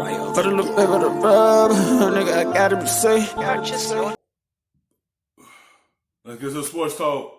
Put a little bit of the rub, nigga, I gotta be safe. Let's get some sports talk.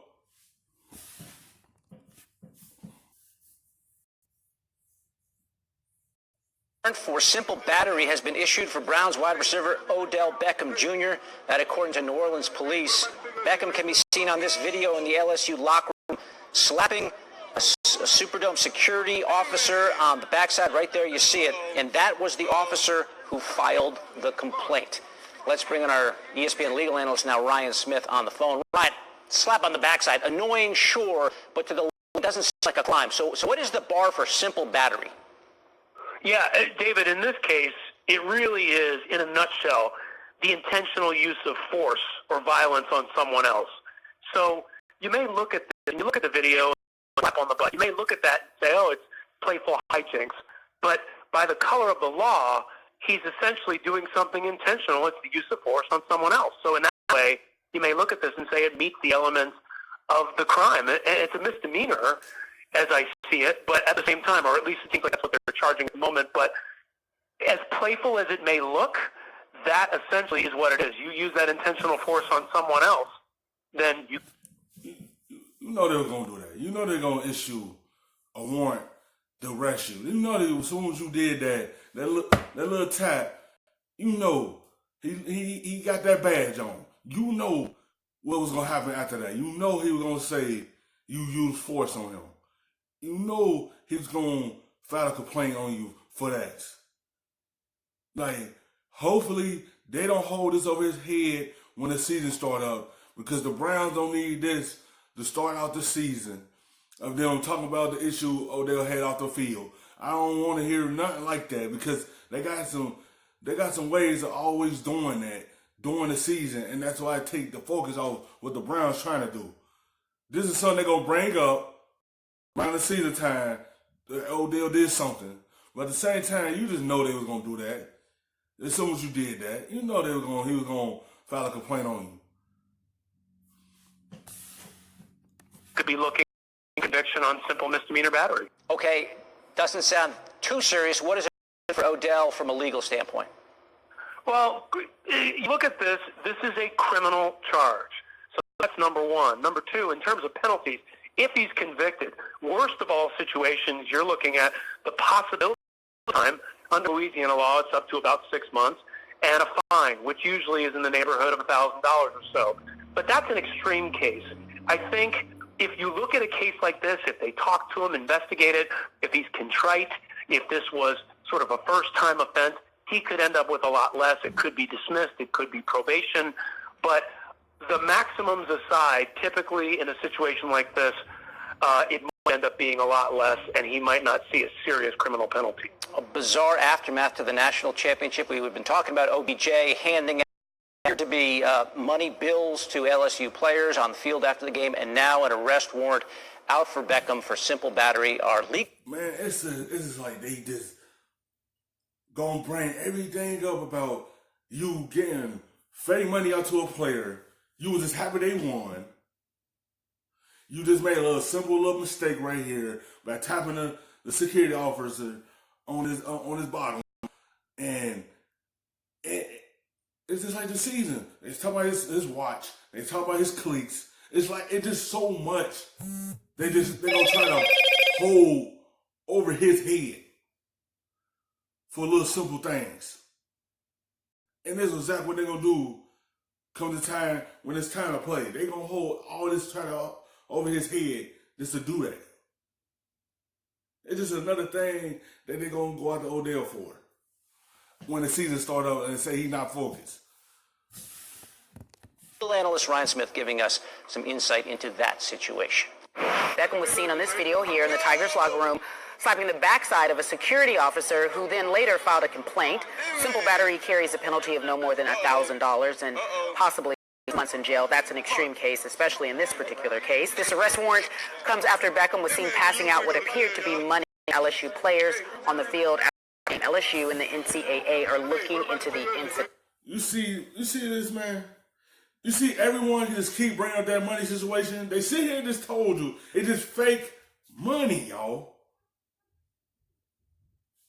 For simple battery has been issued for Browns wide receiver Odell Beckham Jr. That, according to New Orleans police, Beckham can be seen on this video in the LSU locker room slapping a Superdome security officer on the backside. Right there, you see it. And that was the officer who filed the complaint. Let's bring in our ESPN legal analyst now, Ryan Smith, on the phone. Ryan, slap on the backside. Annoying, sure, but to the it doesn't seem like a crime. So what is the bar for simple battery? Yeah, David, in this case, it really is, in a nutshell, the intentional use of force or violence on someone else. So you may look at the video, slap on the butt. You may look at that and say, oh, it's playful hijinks. But by the color of the law, he's essentially doing something intentional. It's the use of force on someone else. So in that way, you may look at this and say it meets the elements of the crime. It's a misdemeanor, as I see it, but at the same time, or at least it seems like that's what they're charging at the moment, but as playful as it may look, that essentially is what it is. You use that intentional force on someone else, then you know they were going to do that. You know they're going to issue a warrant to arrest you. You know that as soon as you did that little tap, you know he got that badge on. You know what was going to happen after that. You know he was going to say you used force on him. You know he's going to file a complaint on you for that. Like, hopefully they don't hold this over his head when the season start up, because the Browns don't need this to start out the season of them talking about the issue Odell had off the field. I don't want to hear nothing like that, because they got some ways of always doing that during the season, and that's why I take the focus off what the Browns trying to do. This is something they're going to bring up around the season time. Odell did something. But at the same time, you just know they was going to do that. As soon as you did that, you know he was going to file a complaint on you. Could be looking at conviction on simple misdemeanor battery. Okay, doesn't sound too serious. What is it for Odell from a legal standpoint? Well, you look at this is a criminal charge. So that's number one. Number two, in terms of penalties, if he's convicted, worst of all situations, you're looking at the possibility of time. Under Louisiana law, it's up to about 6 months, and a fine, which usually is in the neighborhood of $1,000 or so. But that's an extreme case. I think if you look at a case like this, if they talk to him, investigate it, if he's contrite, if this was sort of a first-time offense, he could end up with a lot less. It could be dismissed. It could be probation. But the maximums aside, typically in a situation like this, it might end up being a lot less, and he might not see a serious criminal penalty. A bizarre aftermath to the national championship. We've been talking about OBJ handing out to be money bills to LSU players on the field after the game, and now an arrest warrant out for Beckham for simple battery. Man, it's just like they just gonna bring everything up about you getting fake money out to a player. You was just happy they won. You just made a simple little mistake right here by tapping the security officer on his bottom, and it's just like the season. They talk about his watch. They talk about his cleats. It's like it's just so much. They gonna try to hold over his head for little simple things, and this is exactly what they're gonna do. Come the time when it's time to play, they gonna hold all this trying to over his head just to do that. It's just another thing that they're going to go out to Odell for when the season starts up and say he's not focused. Legal analyst Ryan Smith giving us some insight into that situation. Beckham was seen on this video here in the Tigers locker room slapping the backside of a security officer who then later filed a complaint. Simple battery carries a penalty of no more than $1,000 and possibly months in jail. That's an extreme case, especially in this particular case. This arrest warrant comes after Beckham was seen passing out what appeared to be money to LSU players on the field. LSU and the NCAA are looking into the incident. You see this, man? You see everyone just keep bringing up that money situation? They sit here and just told you it's just fake money, y'all.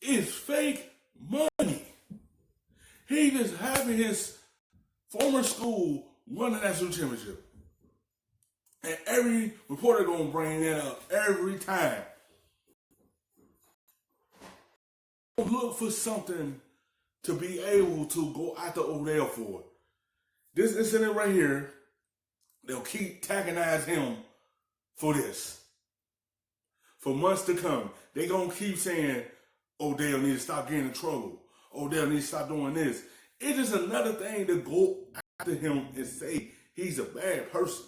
It's fake money. He just having his former school won the national championship. And every reporter gonna bring that up every time. Look for something to be able to go after Odell for. This incident right here, they'll keep antagonize him for this. For months to come, they gonna keep saying, Odell needs to stop getting in trouble. Odell needs to stop doing this. It is another thing to go after him and say he's a bad person.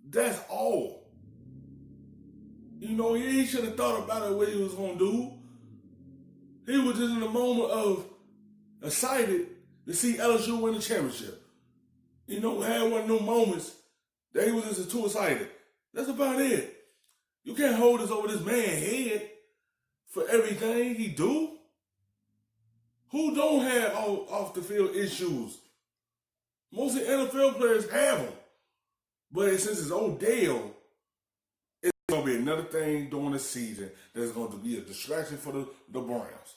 That's all. You know, he should have thought about it what he was gonna do. He was just in the moment of excited to see LSU win the championship. You know, had one of them moments that he was just too excited. That's about it. You can't hold this over this man's head for everything he do. Who don't have off the field issues? Most of the NFL players have them. But since it's Odell, it's going to be another thing during the season that's going to be a distraction for the Browns.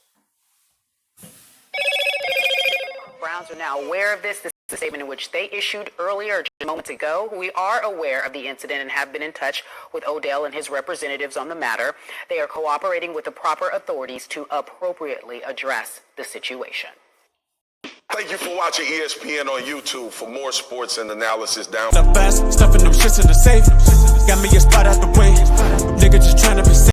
Browns are now aware of this. This is a statement in which they issued earlier, just moments ago. We are aware of the incident and have been in touch with Odell and his representatives on the matter. They are cooperating with the proper authorities to appropriately address the situation. Thank you for watching ESPN on YouTube. For more sports and analysis, down. Stuffing them shits in the safe. Got me a spot out the way. Nigga just trying to be safe.